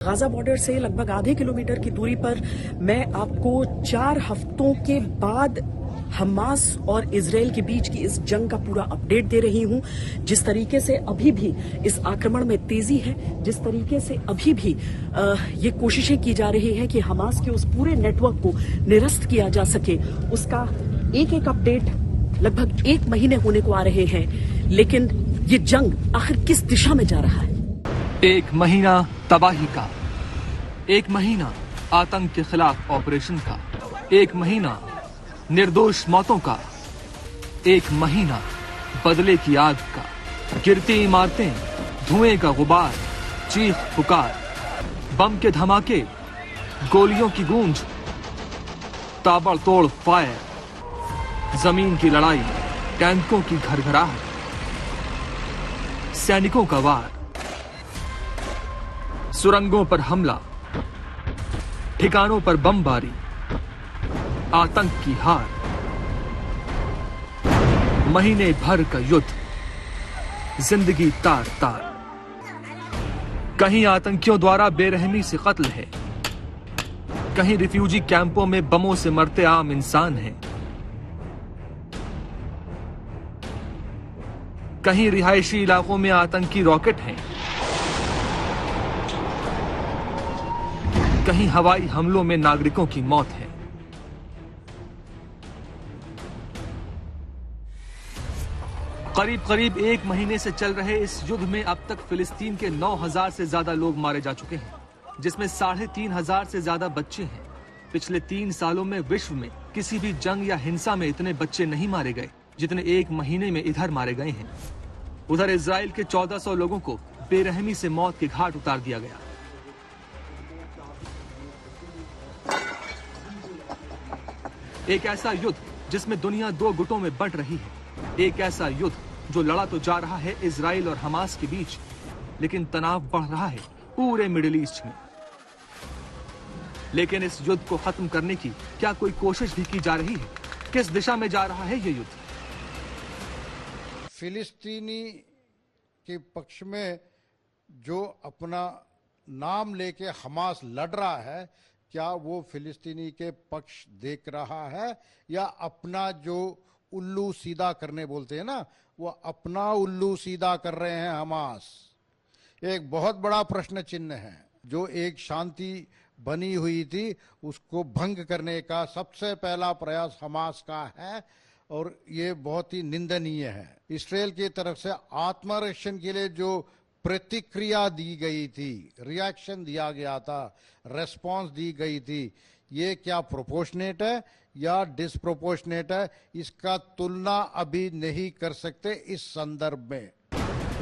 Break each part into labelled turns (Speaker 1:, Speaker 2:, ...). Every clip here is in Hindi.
Speaker 1: गाजा बॉर्डर से लगभग आधे किलोमीटर की दूरी पर मैं आपको 4 हफ्तों के बाद हमास और इजराइल के बीच की इस जंग का पूरा अपडेट दे रही हूं। जिस तरीके से अभी भी इस आक्रमण में तेजी है, जिस तरीके से अभी भी ये कोशिशें की जा रही हैं कि हमास के उस पूरे नेटवर्क को निरस्त किया जा सके, उसका एक एक अपडेट लगभग 1 महीने होने को आ रहे हैं। लेकिन ये जंग आखिर किस दिशा में जा रहा है?
Speaker 2: 1 महीना तबाही का, 1 महीना आतंक के खिलाफ ऑपरेशन का, 1 महीना निर्दोष मौतों का, 1 महीना बदले की आग का, गिरती इमारतें, धुएं का गुबार, चीख पुकार, बम के धमाके, गोलियों की गूंज, ताबड़तोड़ फायर, जमीन की लड़ाई, टैंकों की घरघराहट, सैनिकों का वार, सुरंगों पर हमला, ठिकानों पर बमबारी, आतंक की हार, महीने भर का युद्ध, जिंदगी तार तार। कहीं आतंकियों द्वारा बेरहमी से कत्ल है, कहीं रिफ्यूजी कैंपों में बमों से मरते आम इंसान हैं, कहीं रिहायशी इलाकों में आतंकी रॉकेट हैं, कहीं हवाई हमलों में नागरिकों की मौत है। करीब करीब 1 महीने से चल रहे इस युद्ध में अब तक फिलिस्तीन के 9,000 से ज्यादा लोग मारे जा चुके हैं, जिसमें 3,500 से ज्यादा बच्चे हैं। पिछले 3 सालों में विश्व में किसी भी जंग या हिंसा में इतने बच्चे नहीं मारे गए जितने 1 महीने में इधर मारे गए हैं। उधर इजराइल के 1400 लोगों को बेरहमी से मौत के घाट उतार दिया गया। एक ऐसा युद्ध जिसमें दुनिया 2 गुटों में बंट रही है। एक ऐसा युद्ध जो लड़ा तो जा रहा है इजराइल और हमास के बीच, लेकिन तनाव बढ़ रहा है पूरे मिडिल ईस्ट में। लेकिन इस युद्ध को खत्म करने की क्या कोई कोशिश भी की जा रही है? किस दिशा में जा रहा है ये युद्ध?
Speaker 3: फिलिस्तीनी के पक्ष में जो अपना नाम लेके हमास लड़ रहा है, क्या वो फिलिस्तीनी के पक्ष देख रहा है या अपना जो उल्लू सीधा करने बोलते हैं ना, वो अपना उल्लू सीधा कर रहे हैं हमास? एक बहुत बड़ा प्रश्न चिन्ह है। जो एक शांति बनी हुई थी उसको भंग करने का सबसे पहला प्रयास हमास का है और ये बहुत ही निंदनीय है। इस्राएल की तरफ से आत्मरक्षण के लिए जो प्रतिक्रिया दी गई थी, रिएक्शन दिया गया था, रेस्पॉन्स दी गई थी, ये क्या प्रोपोर्शनेट है या डिसप्रोपोर्शनेट है, इसका तुलना अभी नहीं कर सकते इस संदर्भ में।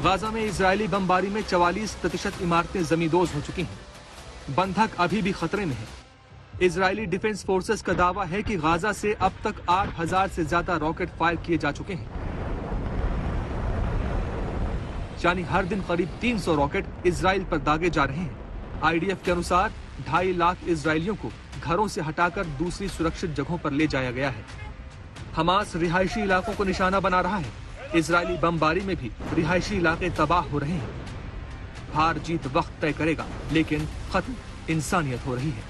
Speaker 2: गाजा में इजरायली बमबारी में 44% इमारतें जमींदोज हो चुकी हैं। बंधक अभी भी खतरे में है। इजरायली डिफेंस फोर्सेस का दावा है कि गाजा से अब तक 8,000 से ज्यादा रॉकेट फायर किए जा चुके हैं, यानी हर दिन करीब 300 रॉकेट इजराइल पर दागे जा रहे हैं। आईडीएफ के अनुसार 2.5 लाख इजरायलियों को घरों से हटाकर दूसरी सुरक्षित जगहों पर ले जाया गया है। हमास रिहायशी इलाकों को निशाना बना रहा है। इजरायली बमबारी में भी रिहायशी इलाके तबाह हो रहे हैं। हार जीत वक्त तय करेगा, लेकिन खत्म इंसानियत हो रही है।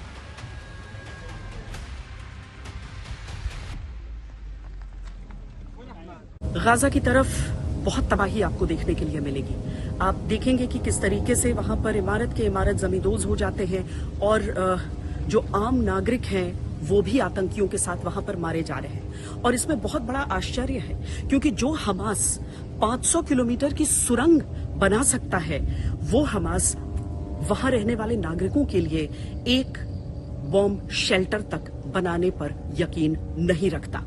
Speaker 1: गाजा की तरफ बहुत तबाही आपको देखने के लिए मिलेगी। आप देखेंगे कि किस तरीके से वहां पर इमारत के इमारत जमींदोज हो जाते हैं और जो आम नागरिक हैं वो भी आतंकियों के साथ वहां पर मारे जा रहे हैं। और इसमें बहुत बड़ा आश्चर्य है, क्योंकि जो हमास 500 किलोमीटर की सुरंग बना सकता है, वो हमास वहां रहने वाले नागरिकों के लिए एक बॉम्ब शेल्टर तक बनाने पर यकीन नहीं रखता।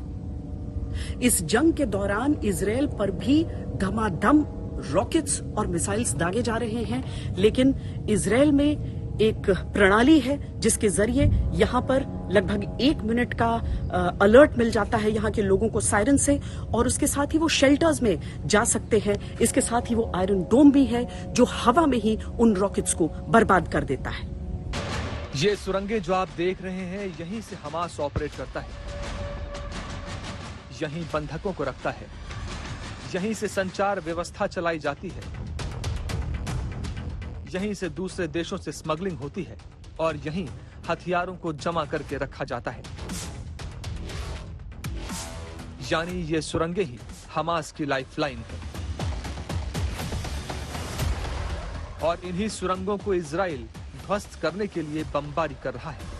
Speaker 1: इस जंग के दौरान इजराइल पर भी धमाधम रॉकेट्स और मिसाइल्स दागे जा रहे हैं, लेकिन इजराइल में एक प्रणाली है जिसके जरिए यहां पर लगभग 1 मिनट का अलर्ट मिल जाता है यहां के लोगों को सायरन से, और उसके साथ ही वो शेल्टर्स में जा सकते हैं। इसके साथ ही वो आयरन डोम भी है जो हवा में ही उन रॉकेट्स को बर्बाद कर देता है।
Speaker 2: ये सुरंगें जो आप देख रहे हैं, यहीं से हमास ऑपरेट करता है, यहीं बंधकों को रखता है, यहीं से संचार व्यवस्था चलाई जाती है, यहीं से दूसरे देशों से स्मगलिंग होती है और यहीं हथियारों को जमा करके रखा जाता है। यानी ये सुरंगें ही हमास की लाइफलाइन है और इन्हीं सुरंगों को इजराइल ध्वस्त करने के लिए बमबारी कर रहा है।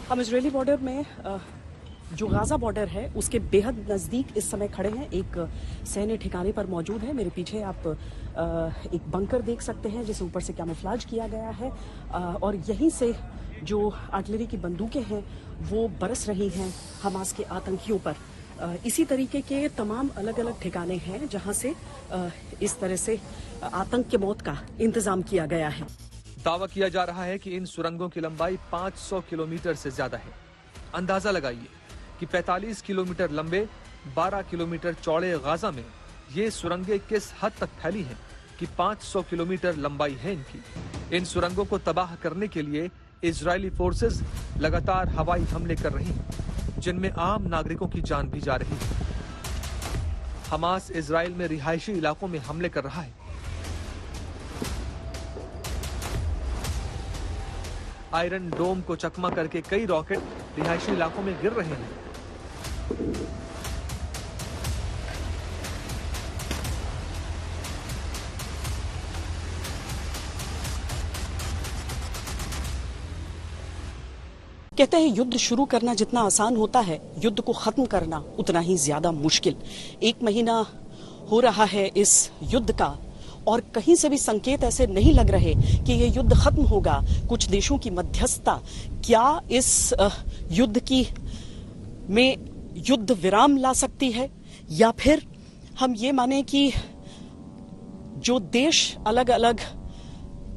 Speaker 1: हम इजरायली बॉर्डर में जो गाजा बॉर्डर है उसके बेहद नजदीक इस समय खड़े हैं। एक सैन्य ठिकाने पर मौजूद है। मेरे पीछे आप एक बंकर देख सकते हैं जिसे ऊपर से कैमोफ्लेज किया गया है और यहीं से जो आर्टिलरी की बंदूकें हैं वो बरस रही हैं हमास के आतंकियों पर। इसी तरीके के तमाम अलग अलग ठिकाने हैं जहां से इस तरह से आतंक के मौत का इंतजाम किया गया है।
Speaker 2: दावा किया जा रहा है कि इन सुरंगों की लंबाई 500 किलोमीटर से ज्यादा है। अंदाजा लगाइए कि 45 किलोमीटर लंबे 12 किलोमीटर चौड़े गाजा में ये सुरंगें किस हद तक फैली हैं कि 500 किलोमीटर लंबाई है इनकी। इन सुरंगों को तबाह करने के लिए इजरायली फोर्सेस लगातार हवाई हमले कर रही हैं, जिनमें आम नागरिकों की जान भी जा रही है। हमास इजराइल में रिहायशी इलाकों में हमले कर रहा है। आयरन डोम को चकमा करके कई रॉकेट रिहायशी इलाकों में गिर रहे हैं।
Speaker 1: कहते हैं युद्ध शुरू करना जितना आसान होता है, युद्ध को खत्म करना उतना ही ज्यादा मुश्किल। 1 महीना हो रहा है इस युद्ध का और कहीं से भी संकेत ऐसे नहीं लग रहे कि ये युद्ध खत्म होगा। कुछ देशों की मध्यस्थता क्या इस युद्ध में युद्ध विराम ला सकती है, या फिर हम ये माने कि जो देश अलग अलग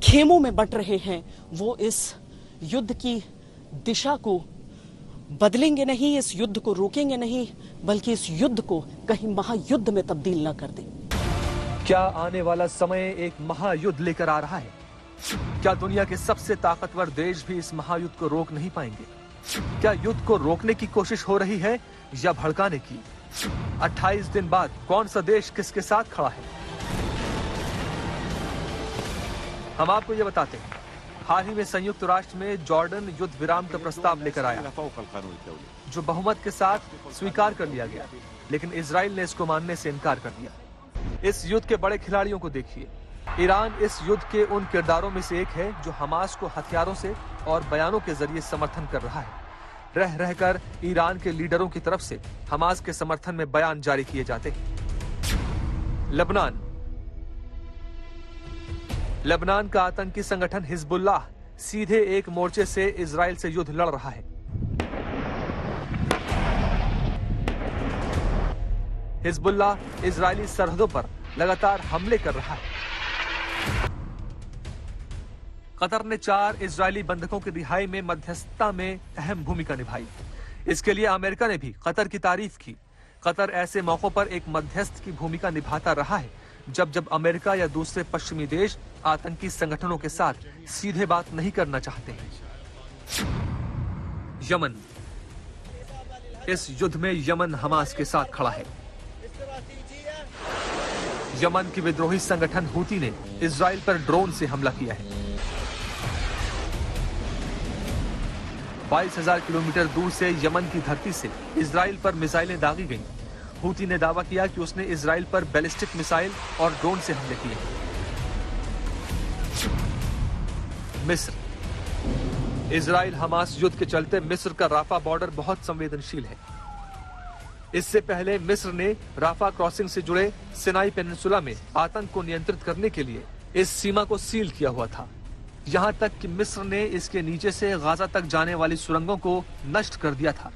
Speaker 1: खेमों में बंट रहे हैं वो इस युद्ध की दिशा को बदलेंगे नहीं, इस युद्ध को रोकेंगे नहीं, बल्कि इस युद्ध को कहीं महायुद्ध में तब्दील न कर दें।
Speaker 2: क्या आने वाला समय एक महायुद्ध लेकर आ रहा है? क्या दुनिया के सबसे ताकतवर देश भी इस महायुद्ध को रोक नहीं पाएंगे? क्या युद्ध को रोकने की कोशिश हो रही है या भड़काने की? 28 दिन बाद कौन सा देश किसके साथ खड़ा है? हम आपको ये बताते हैं। हाल ही में संयुक्त राष्ट्र में जॉर्डन युद्ध विराम का प्रस्ताव लेकर आया, जो बहुमत के साथ स्वीकार कर लिया गया, लेकिन इजराइल ने इसको मानने से इनकार कर दिया। इस युद्ध के बड़े खिलाड़ियों को देखिए। ईरान इस युद्ध के उन किरदारों में से एक है जो हमास को हथियारों से और बयानों के जरिए समर्थन कर रहा है। रह रहकर ईरान के लीडरों की तरफ से हमास के समर्थन में बयान जारी किए जाते हैं। लेबनान का आतंकी संगठन हिजबुल्लाह सीधे एक मोर्चे से इजराइल से युद्ध लड़ रहा है। हिजबुल्लाह इजरायली सरहदों पर लगातार हमले कर रहा है। कतर ने 4 इजरायली बंधकों की रिहाई में मध्यस्थता में अहम भूमिका निभाई। इसके लिए अमेरिका ने भी कतर की तारीफ की। कतर ऐसे मौकों पर एक मध्यस्थ की भूमिका निभाता रहा है जब अमेरिका या दूसरे पश्चिमी देश आतंकी संगठनों के साथ सीधे बात नहीं करना चाहते हैं। यमन। इस युद्ध में यमन हमास के साथ खड़ा है। यमन की विद्रोही संगठन हूती ने इजराइल पर ड्रोन से हमला किया है। 22,000 किलोमीटर दूर से यमन की धरती से इजराइल पर मिसाइलें दागी गईं। हूती ने दावा किया कि उसने इजराइल पर बैलिस्टिक मिसाइल और ड्रोन से हमले किए। मिस्र। इजराइल हमास युद्ध के चलते मिस्र का राफा बॉर्डर बहुत संवेदनशील है। इससे पहले मिस्र ने राफा क्रॉसिंग से जुड़े सिनाई पेनिनसुला में आतंक को नियंत्रित करने के लिए इस सीमा को सील किया हुआ था। यहां तक कि मिस्र ने इसके नीचे से गाजा तक जाने वाली सुरंगों को नष्ट कर दिया था,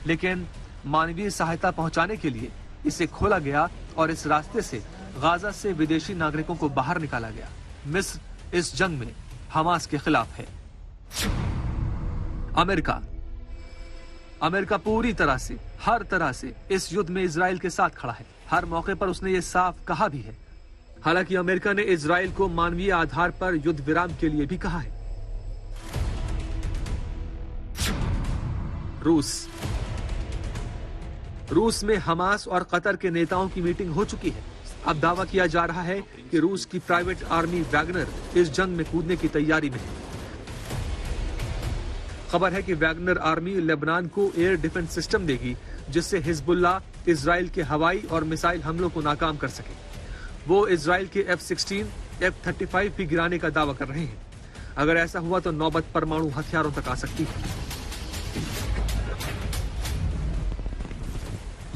Speaker 2: लेकिन मानवीय सहायता पहुंचाने के लिए इसे खोला गया और इस रास्ते से गाजा से विदेशी नागरिकों को बाहर निकाला गया। मिस्र इस जंग में हमास के खिलाफ है। अमेरिका पूरी तरह से, हर तरह से इस युद्ध में इजराइल के साथ खड़ा है। हर मौके पर उसने ये साफ कहा भी है। हालांकि अमेरिका ने इजराइल को मानवीय आधार पर युद्ध विराम के लिए भी कहा है। रूस। रूस में हमास और कतर के नेताओं की मीटिंग हो चुकी है। अब दावा किया जा रहा है कि रूस की प्राइवेट आर्मी वैगनर इस जंग में कूदने की तैयारी में है। खबर है कि वैगनर आर्मी लेबनान को एयर डिफेंस सिस्टम देगी, जिससे हिजबुल्लाह इजराइल के हवाई और मिसाइल हमलों को नाकाम कर सके। वो इजराइल के F-16, F-35 भी गिराने का दावा कर रहे हैं। अगर ऐसा हुआ तो नौबत परमाणु हथियारों तक आ सकती है।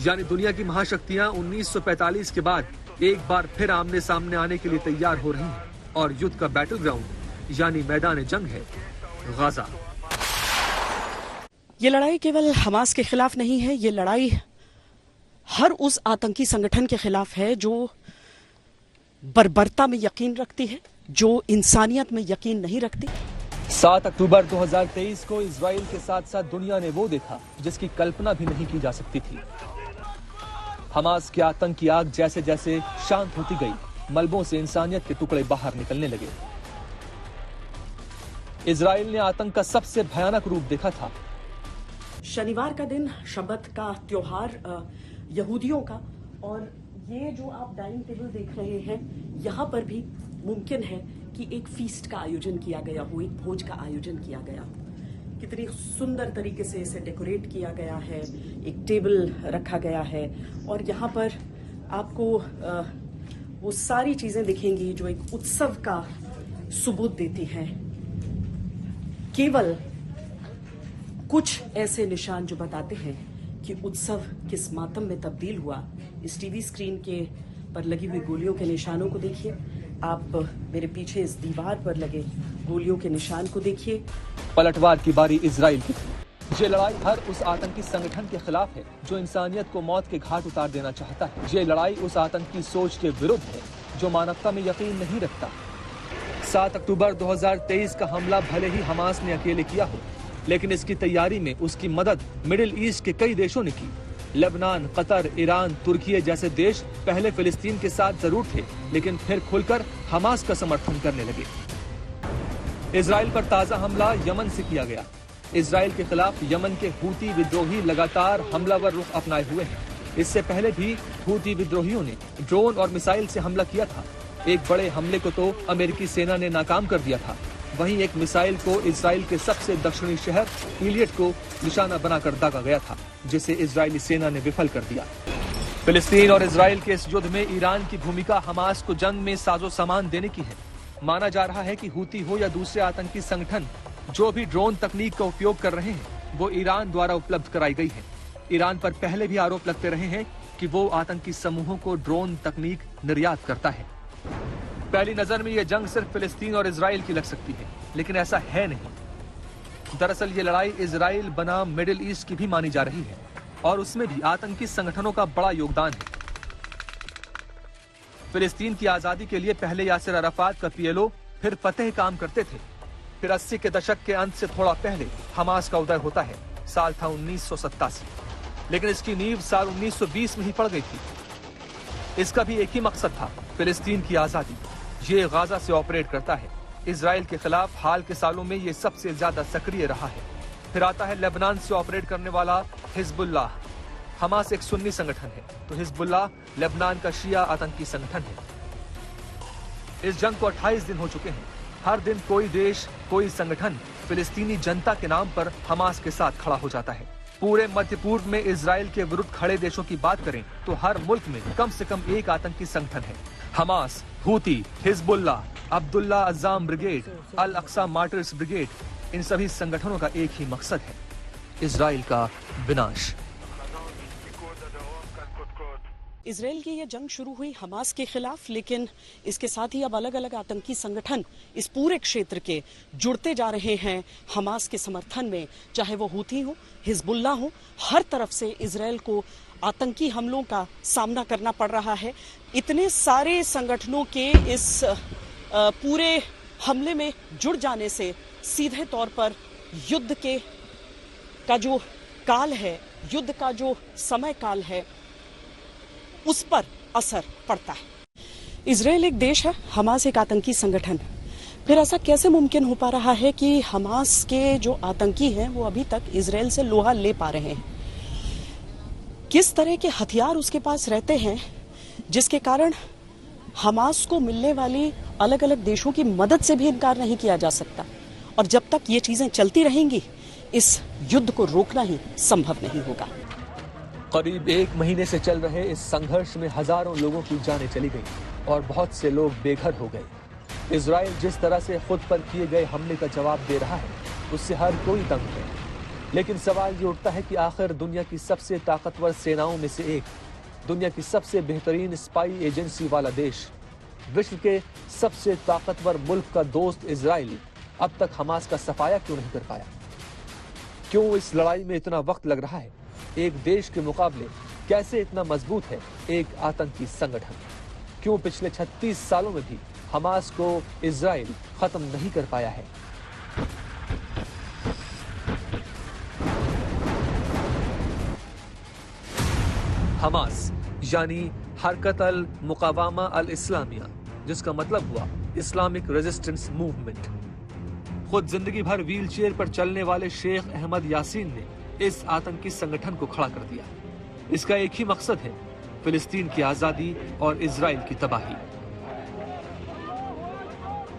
Speaker 2: यानी दुनिया की महाशक्तियां 1945 के बाद एक बार फिर आमने सामने आने के लिए तैयार हो रही हैं और युद्ध का बैटल ग्राउंड यानी मैदान जंग है गाजा।
Speaker 1: ये लड़ाई केवल हमास के खिलाफ नहीं है, ये लड़ाई हर उस आतंकी संगठन के खिलाफ है जो बर्बरता में यकीन रखती है, जो इंसानियत में यकीन नहीं रखती।
Speaker 2: 7 अक्टूबर 2023 को इजराइल के साथ साथ दुनिया ने वो देखा जिसकी कल्पना भी नहीं की जा सकती थी। हमास की आतंक की आग जैसे जैसे शांत होती गई, मलबों से इंसानियत के टुकड़े बाहर निकलने लगे। इजराइल ने आतंक का सबसे भयानक रूप देखा था।
Speaker 1: शनिवार का दिन शबत का त्योहार यहूदियों का, और ये जो आप डाइनिंग टेबल देख रहे हैं, यहाँ पर भी मुमकिन है कि एक फीस्ट का आयोजन किया गया हो, एक भोज का आयोजन किया गया हो। कितनी सुंदर तरीके से इसे डेकोरेट किया गया है, एक टेबल रखा गया है और यहाँ पर आपको वो सारी चीजें दिखेंगी जो एक उत्सव का सबूत देती हैं। केवल कुछ ऐसे निशान जो बताते हैं कि उत्सव किस मातम में तब्दील हुआ। इस टीवी स्क्रीन के पर लगी हुई गोलियों के निशानों को देखिए, आप मेरे पीछे इस दीवार पर लगे गोलियों के निशान को देखिए।
Speaker 2: पलटवार की बारी इजराइल की थी। ये लड़ाई हर उस आतंकी संगठन के खिलाफ है जो इंसानियत को मौत के घाट उतार देना चाहता है। ये लड़ाई उस आतंकी सोच के विरुद्ध है जो मानवता में यकीन नहीं रखता। 7 अक्टूबर 2023 का हमला भले ही हमास ने अकेले किया हो, लेकिन इसकी तैयारी में उसकी मदद मिडिल ईस्ट के कई देशों ने की। लेबनान, कतर, ईरान, तुर्की जैसे देश पहले फिलिस्तीन के साथ जरूर थे, लेकिन फिर खुलकर हमास का समर्थन करने लगे। इजराइल पर ताजा हमला यमन से किया गया। इजराइल के खिलाफ यमन के हूती विद्रोही लगातार हमलावर रुख अपनाए हुए हैं। इससे पहले भी हूती विद्रोहियों ने ड्रोन और मिसाइल से हमला किया था। एक बड़े हमले को तो अमेरिकी सेना ने नाकाम कर दिया था, वहीं एक मिसाइल को इजराइल के सबसे दक्षिणी शहर इलियट को निशाना बनाकर दागा गया था, जिसे इजरायली सेना ने विफल कर दिया। फिलिस्तीन और इजराइल के इस युद्ध में ईरान की भूमिका हमास को जंग में साजो सामान देने की है। माना जा रहा है कि हूती हो या दूसरे आतंकी संगठन, जो भी ड्रोन तकनीक का उपयोग कर रहे हैं वो ईरान द्वारा उपलब्ध कराई गई है। ईरान पर पहले भी आरोप लगते रहे हैं कि वो आतंकी समूहों को ड्रोन तकनीक निर्यात करता है। पहली नजर में ये जंग सिर्फ फिलिस्तीन और इजराइल की लग सकती है, लेकिन ऐसा है नहीं। दरअसल ये लड़ाई इजराइल बनाम मिडिल ईस्ट की भी मानी जा रही है और उसमें भी आतंकी संगठनों का बड़ा योगदान है। फिलिस्तीन की आजादी के लिए पहले यासिर अराफात का PLO, फिर फतेह काम करते थे। फिर 80 के दशक के अंत से थोड़ा पहले हमास का उदय होता है। साल था 1987, लेकिन इसकी नींव साल 1920 में ही पड़ गई थी। इसका भी एक ही मकसद था, फिलिस्तीन की आजादी। ये गाजा से ऑपरेट करता है। इजराइल के खिलाफ हाल के सालों में ये सबसे ज्यादा सक्रिय रहा है। फिर आता है लेबनान से ऑपरेट करने वाला हिजबुल्लाह। हमास एक सुन्नी संगठन है तो हिजबुल्लाह लेबनान का शिया आतंकी संगठन है। इस जंग को 28 दिन हो चुके हैं। हर दिन कोई देश, कोई संगठन फिलिस्तीनी जनता के नाम पर हमास के साथ खड़ा हो जाता है। पूरे मध्य पूर्व में इजराइल के विरुद्ध खड़े देशों की बात करें तो हर मुल्क में कम से कम एक आतंकी संगठन है। Hamas, Houthi, Hezbollah, Abdullah Azzam brigade, Al Aqsa martyrs brigade, इन सभी संगठनों का एक ही मकसद है, इजराइल का विनाश।
Speaker 1: इजराइल की यह जंग शुरू हुई हमास के खिलाफ, लेकिन इसके साथ ही अब अलग अलग आतंकी संगठन इस पूरे क्षेत्र के जुड़ते जा रहे हैं हमास के समर्थन में। चाहे वो हूती हो, हिजबुल्लाह हो, हर तरफ से इजराइल को आतंकी हमलों का सामना करना पड़ रहा है। इतने सारे संगठनों के इस पूरे हमले में जुड़ जाने से सीधे तौर पर युद्ध का जो काल है, युद्ध का जो समय काल है, उस पर असर पड़ता है। इजराइल एक देश है, हमास एक आतंकी संगठन। फिर ऐसा कैसे मुमकिन हो पा रहा है कि हमास के जो आतंकी हैं वो अभी तक इजराइल से लोहा ले पा रहे हैं? किस तरह के हथियार उसके पास रहते हैं जिसके कारण हमास को मिलने वाली अलग अलग देशों की मदद से भी इनकार नहीं किया जा सकता। और जब तक ये चीजें चलती रहेंगी, इस युद्ध को रोकना ही संभव नहीं होगा।
Speaker 2: करीब 1 महीने से चल रहे इस संघर्ष में हजारों लोगों की जानें चली गई और बहुत से लोग बेघर हो गए। इजराइल जिस तरह से खुद पर किए गए हमले का जवाब दे रहा है, उससे हर कोई तंग है। लेकिन सवाल ये उठता है कि आखिर दुनिया की सबसे ताकतवर सेनाओं में से एक, दुनिया की सबसे बेहतरीन स्पाई एजेंसी वाला देश, विश्व के सबसे ताकतवर मुल्क का दोस्त इजराइल अब तक हमास का सफाया क्यों नहीं कर पाया? क्यों इस लड़ाई में इतना वक्त लग रहा है? एक देश के मुकाबले कैसे इतना मजबूत है एक आतंकी संगठन? क्यों पिछले 36 सालों में भी हमास को इजराइल खत्म नहीं कर पाया है? हमास यानी हरकत अल मुकावामा अल इस्लामिया, जिसका मतलब हुआ इस्लामिक रेजिस्टेंस मूवमेंट। खुद जिंदगी भर व्हील चेयर पर चलने वाले शेख अहमद यासीन ने इस आतंकी संगठन को खड़ा कर दिया। इसका एक ही मकसद है, फिलिस्तीन की आजादी और इजराइल की तबाही।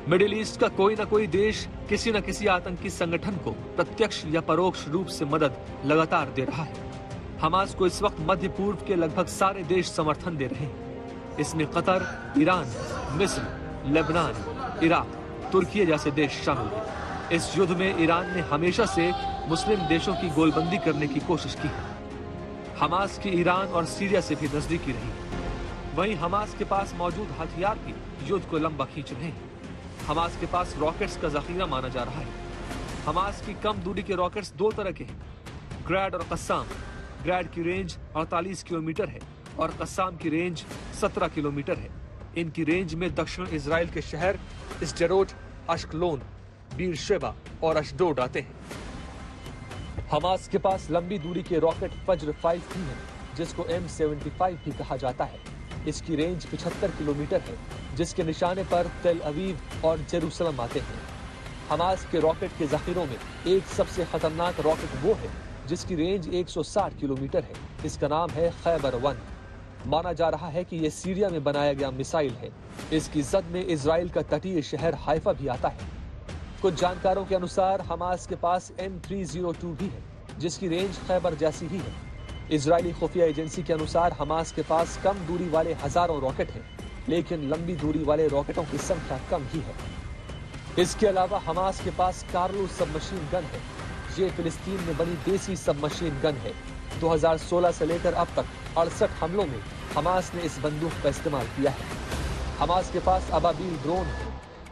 Speaker 2: मिडिल ईस्ट का कोई ना कोई देश किसी न किसी आतंकी संगठन को प्रत्यक्ष या परोक्ष रूप से मदद लगातार दे रहा है। हमास को इस वक्त मध्य पूर्व के लगभग सारे देश समर्थन दे रहे हैं। इसमें कतर, ईरान, मिस्र, लेबनान, इराक, तुर्की जैसे देश शामिल हैं। इस युद्ध में ईरान ने हमेशा से मुस्लिम देशों की गोलबंदी करने की कोशिश की है। हमास की ईरान और सीरिया से भी नजदीकी रही। वहीं हमास के पास मौजूद हथियार भी युद्ध को लंबा खींच रहे हैं। हमास के पास रॉकेट्स का जखीरा माना जा रहा है। हमास की कम दूरी के रॉकेट्स 2 तरह के हैं, ग्रैड और कस्साम। ग्रैड की रेंज 48 किलोमीटर है और कस्साम की रेंज 17 किलोमीटर है। इनकी रेंज में दक्षिण इजराइल के शहर स्डेरोट, अश्कलोन, बीरशेबा और अशडोड आते हैं। हमास के पास लंबी दूरी के रॉकेट फज्र 5 भी है, जिसको M75 भी कहा जाता है। इसकी रेंज 75 किलोमीटर है, जिसके निशाने पर तेल अवीव और जेरूसलम आते हैं। हमास के रॉकेट के जखीरों में एक सबसे खतरनाक रॉकेट वो है जिसकी रेंज 160 किलोमीटर है। इसका नाम है खैबर 1। माना जा रहा है कि यह सीरिया में बनाया गया मिसाइल है। इसकी जद में इजराइल का तटीय शहर हाइफा भी आता है। कुछ जानकारों के अनुसार हमास के पास M302 भी है, जिसकी रेंज खैबर जैसी ही है। इजरायली खुफिया एजेंसी के अनुसार हमास के पास कम दूरी वाले हजारों रॉकेट हैं, लेकिन लंबी दूरी वाले रॉकेटों की संख्या कम ही है। इसके अलावा हमास के पास कार्लो सबमशीन गन है। ये फिलिस्तीन में बनी देसी सबमशीन गन है। 2016 से लेकर अब तक 68 हमलों में हमास ने इस बंदूक का इस्तेमाल किया है। हमास के पास अबाबील ड्रोन है।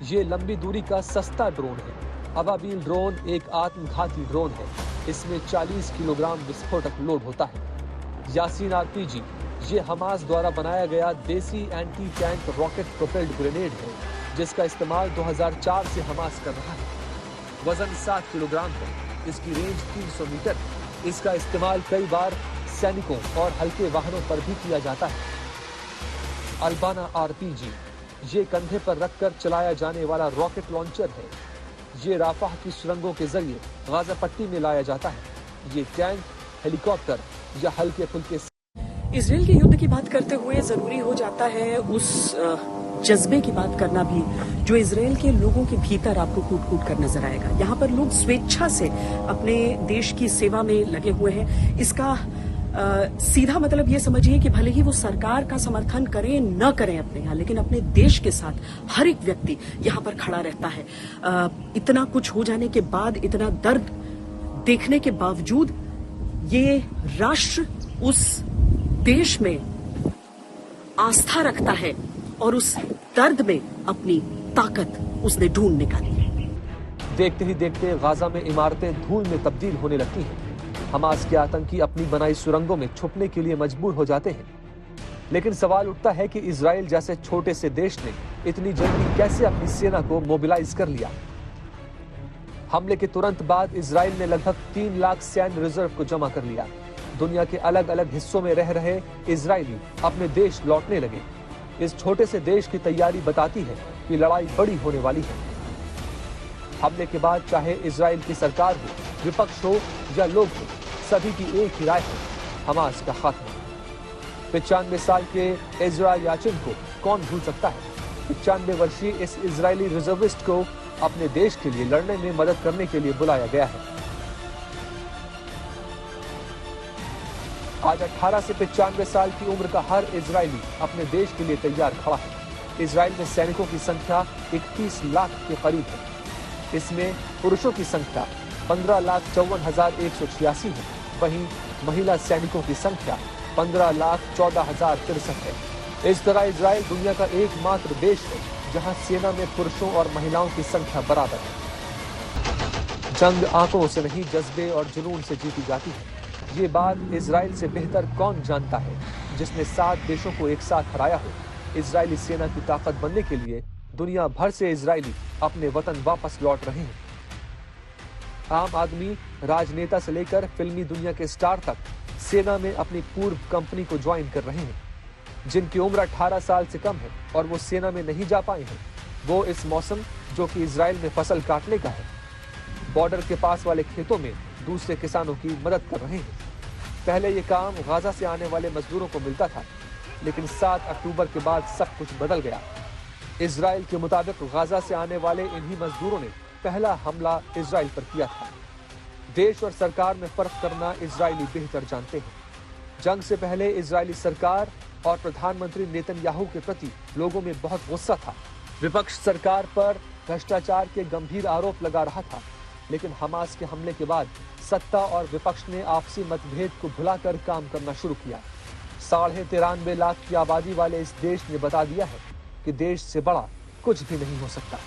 Speaker 2: ये लंबी दूरी का सस्ता ड्रोन है। अबाबील ड्रोन एक आत्मघाती ड्रोन है। इसमें 40 किलोग्राम विस्फोटक लोड होता है। यासीन RPG ये हमास द्वारा बनाया गया देसी anti tank rocket propelled grenade है, जिसका इस्तेमाल 2004 से हमास कर रहा है। वजन 7 किलोग्राम है। इसकी रेंज 300 मीटर। इसका इस्तेमाल कई बार सैनिकों और हल्के वाहनों पर भी किया जाता है। अल्बाना RPG ये कंधे पर रखकर चलाया जाने वाला रॉकेट लॉन्चर है। ये राफाह की सुरंगों के जरिए गाजा पट्टी में लाया जाता है। ये टैंक, हेलीकॉप्टर या हल्के फुल्के।
Speaker 1: इजराइल के युद्ध की बात करते हुए जरूरी हो जाता है उस जज्बे की बात करना भी जो इजराइल के लोगों के भीतर आपको कूट कूट कर नजर आएगा। यहाँ पर लोग स्वेच्छा से अपने देश की सेवा में लगे हुए हैं। इसका सीधा मतलब ये समझिए कि भले ही वो सरकार का समर्थन करें न करें अपने यहाँ, लेकिन अपने देश के साथ हर एक व्यक्ति यहाँ पर खड़ा रहता है। इतना कुछ हो जाने के बाद, इतना दर्द देखने के बावजूद ये राष्ट्र उस देश में आस्था रखता है और उस दर्द में अपनी ताकत उसने ढूंढ निकाली है।
Speaker 2: देखते ही देखते गाजा में इमारतें धूल में तब्दील होने लगती हैं। हमास के आतंकी अपनी बनाई सुरंगों में छुपने के लिए मजबूर हो जाते हैं। लेकिन सवाल उठता है कि इजराइल जैसे छोटे से देश ने इतनी जल्दी कैसे अपनी सेना को मोबिलाइज कर लिया। हमले के तुरंत बाद इजराइल ने लगभग 3 लाख सैन्य रिजर्व को जमा कर लिया। दुनिया के अलग अलग हिस्सों में रह रहे इजरायली अपने देश लौटने लगे। इस छोटे से देश की तैयारी बताती है कि लड़ाई बड़ी होने वाली है। हमले के बाद चाहे इजराइल की सरकार हो, विपक्ष हो या लोग हो, सभी की एक ही राय है, हमास का खात्मा। 95 साल के इज़रा याचिन को कौन भूल सकता है। 95 वर्षीय इस इजरायली रिजर्विस्ट को अपने देश के लिए लड़ने में मदद करने के लिए बुलाया गया है। आज 18 से 95 साल की उम्र का हर इजरायली अपने देश के लिए तैयार खड़ा है। इजराइल में सैनिकों की संख्या 31 लाख के करीब है। इसमें पुरुषों की संख्या 15,54,186 है। वहीं महिला सैनिकों की संख्या 15,14,063 है। इस तरह इजराइल दुनिया का एकमात्र देश है जहां सेना में पुरुषों और महिलाओं की संख्या बराबर है। जंग आंकड़ों से नहीं, जज्बे और जुनून से जीती जाती है। ये बात इजराइल से बेहतर कौन जानता है, जिसने 7 देशों को एक साथ हराया हो। इजरायली सेना की ताकत बनने के लिए दुनिया भर से इजरायली अपने वतन वापस लौट रहे हैं। आम आदमी, राजनेता से लेकर फिल्मी दुनिया के स्टार तक सेना में अपनी पूर्व कंपनी को ज्वाइन कर रहे हैं। जिनकी उम्र 18 साल से कम है और वो सेना में नहीं जा पाए हैं, वो इस मौसम जो कि इजराइल में फसल काटने का है, बॉर्डर के पास वाले खेतों में दूसरे किसानों की मदद कर रहे हैं। पहले ये काम गाजा से आने वाले मजदूरों को मिलता था, लेकिन 7 अक्टूबर के बाद सब कुछ बदल गया। इजराइल के मुताबिक गाजा से आने वाले इन्हीं मजदूरों ने पहला हमला इजराइल पर किया था। देश और सरकार में फर्क करना इजरायली बेहतर जानते हैं। जंग से पहले इजरायली सरकार और प्रधानमंत्री नेतन्याहू के प्रति लोगों में बहुत गुस्सा था। विपक्ष सरकार पर भ्रष्टाचार के गंभीर आरोप लगा रहा था, लेकिन हमास के हमले के बाद सत्ता और विपक्ष ने आपसी मतभेद को भुलाकर काम करना शुरू किया। 93.5 लाख की आबादी वाले इस देश ने बता दिया है कि देश से बड़ा कुछ भी नहीं हो सकता।